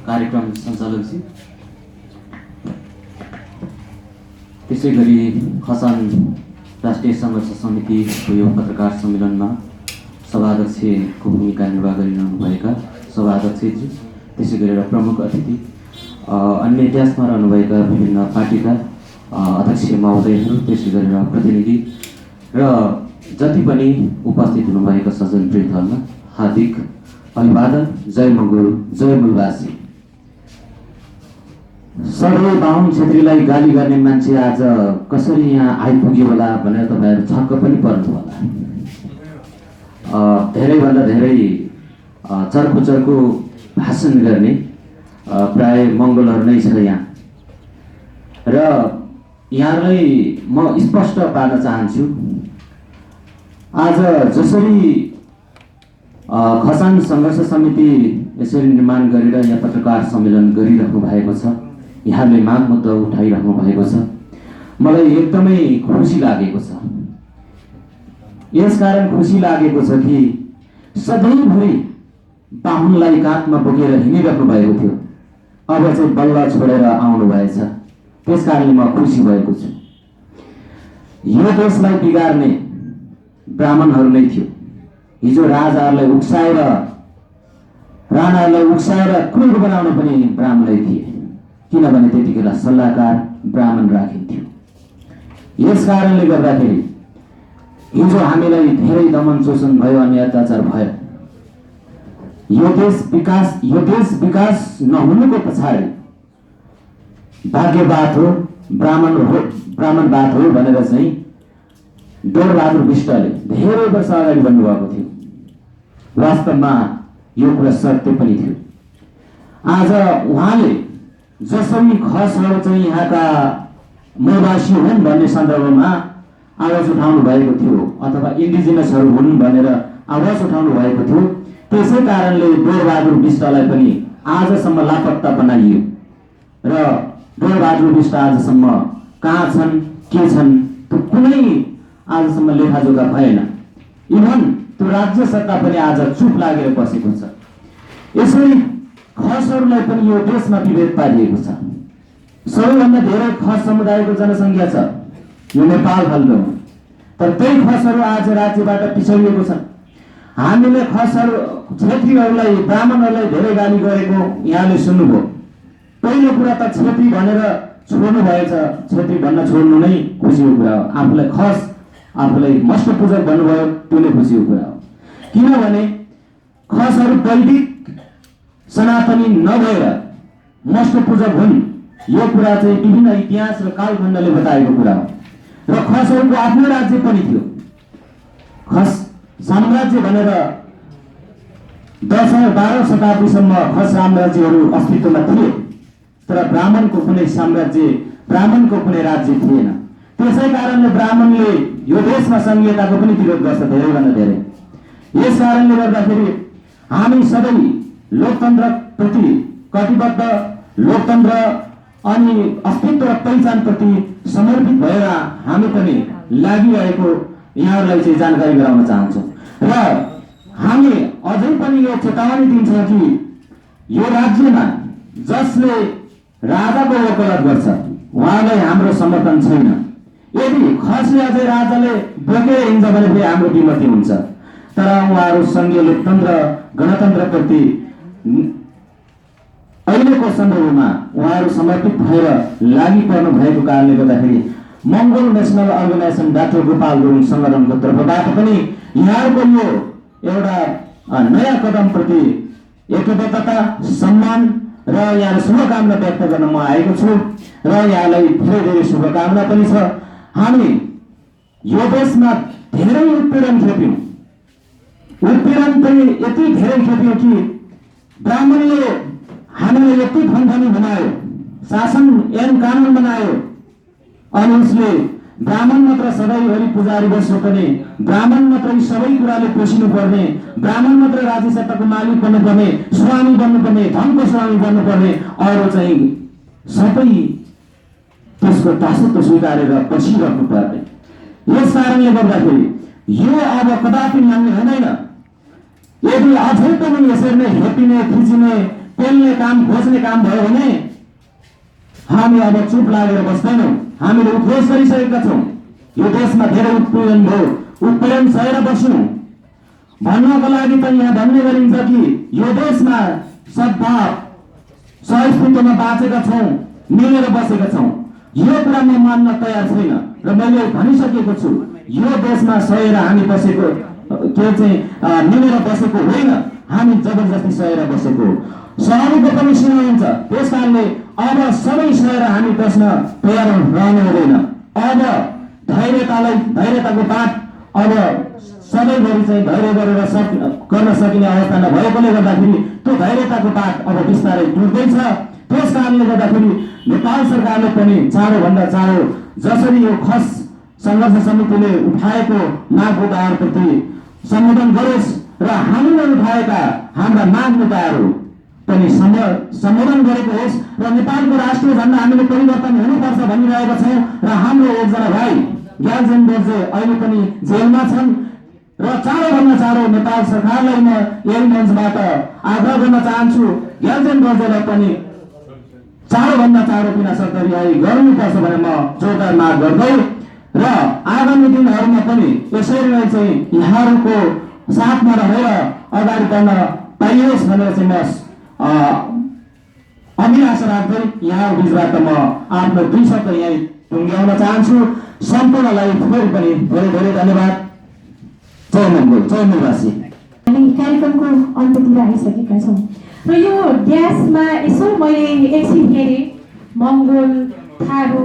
कार्यक्रम सञ्चालकजी, त्यसै गरी खसान राष्ट्रिय सङ्घर्ष समितिको यो पत्रकार सम्मेलनमा सभाध्यक्षको भूमिका निर्वाह गरिरहनुभएका सभाध्यक्षजी, त्यसै गरेर प्रमुख अतिथि, अन्य इतिहासमा रहनुभएका विभिन्न पार्टीका अध्यक्ष महोदयहरू, त्यसै गरेर प्रतिनिधि र जति पनि उपस्थित हुनुभएका सज्जनवृन्दहरूलाई हार्दिक अभिवादन। जय मङ्गल, जय मूलवासी। सधैँ बाहुन छेत्रीलाई गाली गर्ने मान्छे आज कसरी यहाँ आइपुग्यो होला भनेर तपाईँहरू छक्क पनि पर्नु होला। धेरैभन्दा धेरै चर्को भाषण गर्ने प्राय मङ्गलहरू नै छ यहाँ, र यहाँलाई म स्पष्ट पार्न चाहन्छु, आज जसरी खसान सङ्घर्ष समिति यसरी निर्माण गरेर यहाँ पत्रकार सम्मेलन गरिराख्नु भएको छ, यहाँले माग मुद्दा उठाइराख्नु भएको छ, मलाई एकदमै खुसी लागेको छ। यसकारण खुसी लागेको छ कि सधैँभरि बाहुनलाई काँधमा बोकेर हिँडिराख्नु भएको थियो, अब चाहिँ बल्ल छोडेर आउनु भएछ, त्यस कारणले म खुसी भएको छु। यो देशलाई बिगार्ने ब्राह्मणहरू नै थियो। हिजो राजाहरूलाई उक्साएर, राणाहरूलाई उक्साएर क्रूर बनाउन पनि ब्राह्मणै थिए, किनभने त्यतिखेर सल्लाहकार ब्राह्मण राखिन्थ्यो। यस कारणले गर्दाखेरि हिजो हामीलाई धेरै दमन शोषण भयो, अनि अत्याचार भयो। यो देश विकास नहुनुको पछाडि भाग्यवाद हो, ब्राह्मणवाद हो भनेर चाहिँ डोरबहादुर बिष्टले धेरै वर्ष अगाडि भन्नुभएको थियो। वास्तवमा यो कुरा सत्य पनि थियो। आज उहाँले जसरी खसहरू चाहिँ यहाँका मूलवासी हुन् भन्ने सन्दर्भमा आवाज उठाउनु भएको थियो, अथवा इन्डिजिनसहरू हुन् भनेर आवाज उठाउनु भएको थियो, त्यसै कारणले डोरबहादुर बिष्टलाई पनि आजसम्म लापत्ता बनाइयो, र डोरबहादुर बिष्ट आजसम्म कहाँ छन्, के छन्, त्यो कुनै आजसम्म लेखाजोखा भएन। इभन त्यो राज्य सत्ता पनि आज चुप लागेर बसेको छ। यसरी खसहरूलाई पनि यो देशमा विभेद पारिएको छ। सबैभन्दा धेरै खस समुदायको जनसङ्ख्या छ यो नेपाल खण्डमा, तर त्यही खसहरू आज राज्यबाट पिछडिएको छ। हामीले खसहरू, छेत्रीहरूलाई, ब्राह्मणहरूलाई धेरै गाली गरेको यहाँले सुन्नुभयो। पहिलो कुरा त छेत्री भनेर छोड्नु भएछ, छेत्री भन्न छोड्नु नै खुसीको कुरा हो। आफूलाई खस, आफूलाई मष्टपूजक भन्नुभयो, त्यो नै खुसीको कुरा हो। किनभने खसहरू वैदिक सनातनी नभएर मष्टपूजक हुन्, यो कुरा चाहिँ विभिन्न इतिहास र कालखण्डले बताएको कुरा हो। र खसहरूको आफ्नो राज्य पनि थियो। खस साम्राज्य भनेर 10 औँ 12 शताब्दीसम्म खस साम्राज्यहरू अस्तित्वमा थिए, तर ब्राह्मणको कुनै साम्राज्य, ब्राह्मणको कुनै राज्य थिएन। त्यसै कारणले ब्राह्मणले यो देशमा संघीयताको पनि विरोध गर्छ धेरैभन्दा धेरै। यस कारणले गर्दाखेरि हामी सबै लोकतन्त्रप्रति कटिबद्ध, लोकतन्त्र अनि अस्तित्व र पहिचानप्रति समर्पित भएर हामी पनि लागिरहेको यहाँहरूलाई चाहिँ जानकारी गराउन चाहन्छौँ। र हामी अझै पनि यो चेतावनी दिन्छौँ कि यो राज्यमा जसले राजाको वकालत गर्छ उहाँलाई हाम्रो समर्थन छैन। यदि खसले अझै राजाले बोकेर हिँड्छ भने फेरि हाम्रो विमति हुन्छ, तर उहाँहरू सङ्घीय लोकतन्त्र, गणतन्त्रप्रति अहिलेको सन्दर्भमा उहाँहरू समर्पित भएर लागि पर्नु भएको कारणले गर्दाखेरि Mongol national organisation doctor Gopal Gurung सङ्गठनको तर्फबाट पनि यहाँहरूको यो एउटा नयाँ कदमप्रति एकबद्धता, सम्मान र यहाँलाई शुभकामना व्यक्त गर्न म आएको छु, र यहाँलाई धेरै धेरै शुभकामना पनि छ। हामी यो देशमा धेरै उत्पीडन खेप्यौँ, उत्पीडन पनि यति धेरै खेप्यौँ कि ब्राह्मणले हामीलाई यति फन्फनी बनायो, शासन ऐन कानुन बनायो, अनि उसले ब्राह्मण मात्र सधैँभरि पुजारी बस्नुपर्ने, ब्राह्मण मात्र सबै कुराले पोसिनु पर्ने, ब्राह्मण मात्र राज्य सत्ताको मालिक बन्नुपर्ने, स्वामी बन्नुपर्ने, धनको स्वामी बन्नुपर्ने, अरू चाहिँ सबै त्यसको दासत्व स्वीकारेर बसिरहनु पर्ने। यस कारणले गर्दाखेरि यो अब कदापि मान्ने हुँदैन। यदि अझै पनि यसरी नै हेपिने, खिचिने, पेल्ने काम खोज्ने काम भयो भने हामी अब चुप लागेर बस्दैनौँ। हामीले उद्घोष गरिसकेका छौँ। यो देशमा धेरै उत्पीडन भयो, उत्पीडन सहेर बस्नु भन्नको लागि त यहाँ भन्ने गरिन्छ कि यो देशमा सद्भाव सहिष्णुतामा बाँचेका छौँ, मिलेर बसेका छौँ। यो कुरा म मान्न तयार छैन र मैले भनिसकेको छु, यो देशमा सहेर हामी बसेको के चाहिँ मिलेर बसेको होइन, हामी जबरजस्ती सहेर बसेको। सहनुको पनि सीमा हुन्छ। त्यस कारणले अब सबै सहेर हामी बस्न तयार रहनु हुँदैन। अब धैर्यताको बात अब सधैँभरि चाहिँ धैर्य गरेर गर्न सकिने अवस्था नभएकोले गर्दाखेरि त्यो धैर्यताको बात अब बिस्तारै टुट्दैछ। त्यस कारणले गर्दाखेरि नेपाल सरकारले पनि चाँडोभन्दा चाँडो जसरी यो खस सङ्घर्ष समितिले उठाएको माग मुद्दाहरूप्रति सम्बोधन गरोस् र हामीले उठाएका हाम्रा माग मुद्दाहरू पनि सम्बोधन गरेको होस् र नेपालको राष्ट्रिय झण्डा हामीले परिवर्तन हुनुपर्छ भनिरहेका छौँ। र हाम्रो एकजना भाइ ज्ञानचन्द्र दोर्जे अहिले पनि जेलमा छन् र चाँडोभन्दा चाँडो नेपाल सरकारलाई म यही मञ्चबाट आग्रह गर्न चाहन्छु, ज्ञानचन्द्र दोर्जेलाई पनि चाँडोभन्दा चाँडो बिना शर्त रिहाई गर्नुपर्छ भनेर म जोरदार माग गर्दै र आगामी दिनहरूमा पनि यसरी नै चाहिँ यहाँहरूको साथमा रहेर अगाडि बढ्न पाइयोस् भनेर चाहिँ म अभिलाषा राख्दै यहाँ बिचबाट म आफ्नो 2 शब्द यहीँ टुङ्ग्याउन चाहन्छु। सम्पूर्णलाई फेरि पनि धेरै धेरै धन्यवाद। जय मङ्गोल, जय मङ्गलवासी। हामी कार्यक्रमको अन्त्यतिर आइसकेका छौँ र यो ड्यासमा यसो मैले एकछिन हेरेँ, मङ्गोल, थारू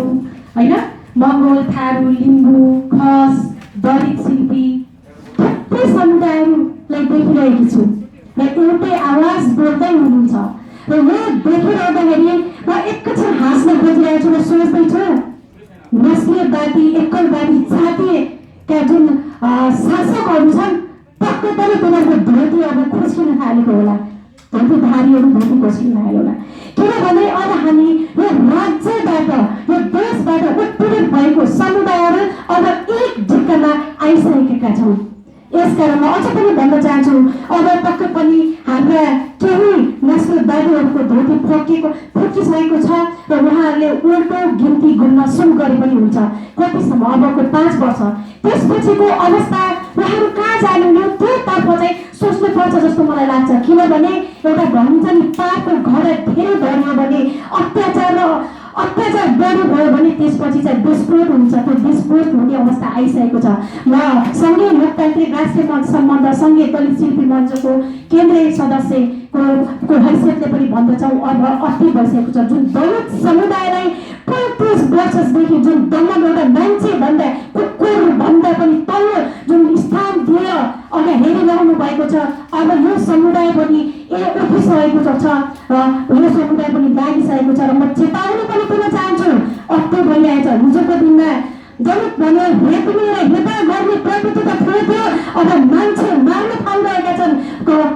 होइन, मङ्गोल, थारू, लिम्बू, खस, दलित शिल्पी थुप्रै समुदायहरूलाई देखिरहेकी छु र एउटै आवाज बोल्दै हुनुहुन्छ र यो देखिरहँदाखेरि म एकैछिन हाँस्न खोजिरहेको छु र सोच्दैछु नस्लीयवादी एकलवादी जातीयका जुन शासकहरू छन् पक्कै पनि तिनीहरूको धोती अब खोस्किन थालेको होला, धोतीधारीहरू धोती खोस्किन थाल्यो होला। किनभने अब हामी यो राज्यबाट यो देशबाट उत्पीडित भएको समुदायहरू अब एक ढिक्कामा आइसकेका छौँ। यसकारण म अझ पनि भन्न चाहन्छु, अब पक्कै पनि हाम्रा केही नस्लवादीहरूको धोती फुकिसकेको छ र उहाँहरूले उल्टो गिन्ती गुन्न सुरु गरे पनि हुन्छ। कतिसम्म अबको 5 वर्ष त्यसपछिको अवस्था उहाँहरू कहाँ जानुहुने त्योतर्फ चाहिँ सोच्नुपर्छ जस्तो मलाई लाग्छ। किनभने एउटा भनिन्छ नि पापको घर धेरै बढ्यो भने अत्याचार बढी भयो भने त्यसपछि चाहिँ विस्फोट हुन्छ। त्यो विस्फोट हुने अवस्था आइसकेको छ। म सङ्घीय लोकतान्त्रिक राष्ट्रिय मञ्च सम्बन्ध सङ्घीय दलित शिल्पी मञ्चको केन्द्रीय सदस्यको हैसियतले पनि भन्दछौँ, अब अति भइसकेको छ। जुन दलित समुदायलाई 35 वर्षदेखि जुन दमन एउटा मान्छे भन्दा कुकुर भन्दा पनि तल्लो जुन स्थान दिएर अघि हेरिरहनु भएको छ, अब यो समुदाय पनि उठिसकेको छ र यो समुदाय पनि लागिसकेको छ र म चेतावनी पनि दिन चाहन्छु। अत्तो भइरहेछ। हिजोको दिनमा दलित भने हेप्ने र हेपा गर्ने प्रवृत्ति त थियो, अब मान्छे मार्न थालिरहेका छन्।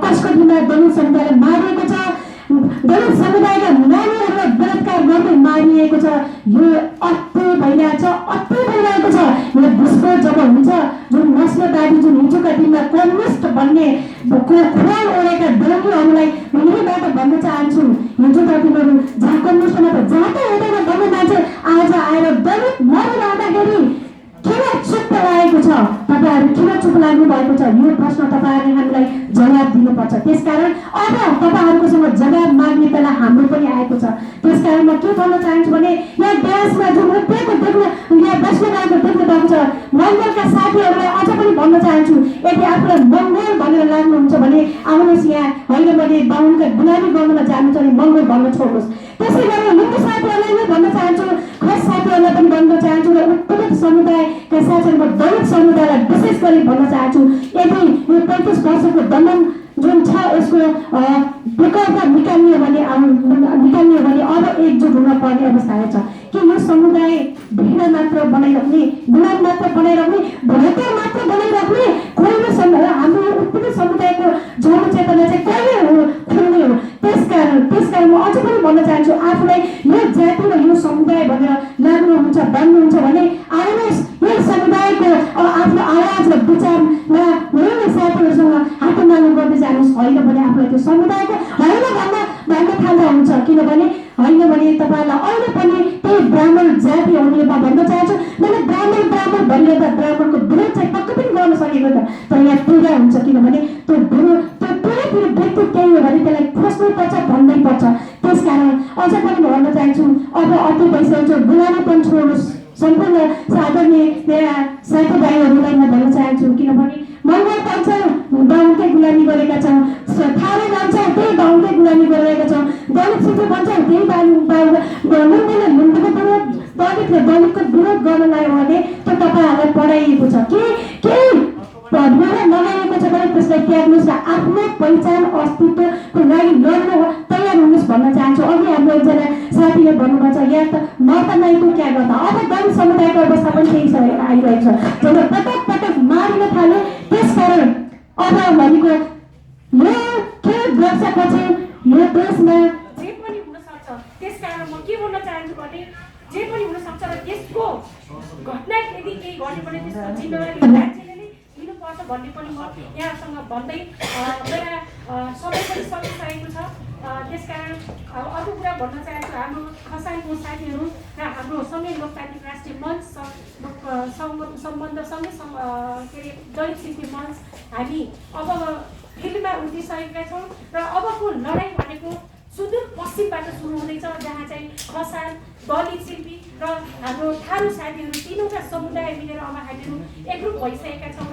कसको दिनमा दलित समुदायलाई मारिएको छ, दलित समुदायका नानीहरूलाई बलात्कार गर्दै मारिएको छ। यो अत्तो भइरहेको छ। यो विस्फोट जब हुन्छ, जुन नस्लवादी जुन हिजोका दिनमा कम्युनिस्ट भन्ने खोल ओढेका डोरीहरूलाई यहीँबाट भन्न चाहन्छु, हिजोका दिनहरू जहाँ कम्युनिस्टमा त जाँदै हुँदैन भन्ने मान्छे आज आएर दलित मरिरहँदाखेरि किन चुप लागेको छ? तपाईँहरू किन चुप लाग्नु भएको छ? यो प्रश्न तपाईँहरूले हामीलाई जवाब दिनुपर्छ। त्यसकारण अब तपाईँहरूकोसँग जवाब माग्ने बेला हाम्रो पनि आएको छ। त्यसकारण म के भन्न चाहन्छु भने यहाँ देशमा जुन उभिएको देख्न यहाँ बस्न गएको देख्न पाउँछ, मङ्गोलका साथीहरूलाई अझ पनि भन्न चाहन्छु, यदि आफूलाई मङ्गोल भनेर लाग्नुहुन्छ भने आउनुहोस् यहाँ, होइन भने बाहुनका गुलामी गर्नमा जानु छ भने मङ्गोल भन्न छोड्नुहोस्। त्यसै गरी हिन्दू साथीहरूलाई पनि भन्न चाहन्छु, खस साथीहरूलाई पनि भन्न चाहन्छु र उत्पीडित समुदायका साथीहरू दलित समुदायलाई विशेष गरी भन्न चाहन्छु, यदि यो 35 वर्षको दमन जुन छ यसको विकल्प निकाल्ने भने अब एकजुट हुन पर्ने अवस्था आएछ कि यो समुदाय भिड मात्र बनाइराख्ने, गुलाम मात्र बनाइराख्ने, भयङ्कर मात्र बनाइराख्ने कहिले हाम्रो उत्पीडित समुदायको जन चेतना चाहिँ कहिले खुल्ने हो? त्यसकारण म अझ पनि भन्न चाहन्छु, आफूलाई यो जाति र यो समुदाय भनेर लाग्नुहुन्छ बन्नुहुन्छ भने आउनुहोस्, यो समुदायको आफ्नो आवाज र विचारमा साथीहरूसँग हात माग्नु गर्दै जानुहोस्। होइन भने आफूलाई त्यो समुदायको होइन भन्न थाल्दा हुन्छ। किनभने होइन भने तपाईँलाई अहिले पनि त्यही ब्राह्मण जातिहरूले म भन्न चाहन्छु, मैले ब्राह्मण ब्राह्मण भनिरहँदा ब्राह्मणको विरोध चाहिँ पक्कै पनि गर्न सकेको त, तर यहाँ पुरा हुन्छ। किनभने त्यो पुरै व्यक्ति त्यही हो भने त्यसलाई खोज्नै पर्छ, भन्नै पर्छ। त्यसकारण अझ पनि म भन्न चाहन्छु, अब अति भइसकेको छ, गुलामीपन छोड्नुहोस्। सम्पूर्ण आदरणीय मेरा साथीभाइहरूलाई म भन्न चाहन्छु, किनभने मगर पाउँछ बाहुनकै गुलामी गरेका छौँ, थारू भन्छ त्यही बाहुनकै गुलामी गरिरहेका छौँ, दलित शिक्षक भन्छ त्यही लुण्डीको विरोध, दलितको विरोध गर्न लाग्यो भने त्यो तपाईँहरूलाई पढाइएको छ केही लगाइएको छ भने त्यसलाई त्याग्नुहोस् र आफ्नो पहिचान अस्तित्वको लागि लड्न तयार हुनुहोस् भन्न चाहन्छु। अघि हाम्रो एकजना साथीले भन्नुभएको छ यहाँ त मर्ता नै त क्या गर्दा, अब दलित समुदायको अवस्था पनि त्यही आइरहेको छ, जब पटक पटक मारिन थाल्यो। त्यसकारण अब भनेको यो के वर्षपछि यो देशमा जे पनि हुन सक्छ। त्यसकारण म के भन्न चाहन्छु भने जे पनि हुन सक्छ र त्यसको घटना यदि केही घट्यो भने त्यसको जिम्मेवारी राज्यले नै लिनुपर्छ भन्ने पनि म यहाँसँग भन्दै मेरा समय पनि सकिसकेको छ। त्यसकारण अर्को कुरा भन्न चाहन्छु, हाम्रो खसाङको साथीहरू र हाम्रो सँगै लोकतान्त्रिक राष्ट्रिय मञ्च सम्बन्धसँगै के अरे दलित शिल्पी मञ्च हामी अब फिल्डमा उत्रिसकेका छौँ र अबको लडाइँ भनेको सुदूर पश्चिमबाट सुरु हुँदैछ, जहाँ चाहिँ खसाङ, दलित शिल्पी र हाम्रो थारू साथीहरू तीनवटा समुदाय मिलेर अब हामीहरू एकरूप भइसकेका छौँ।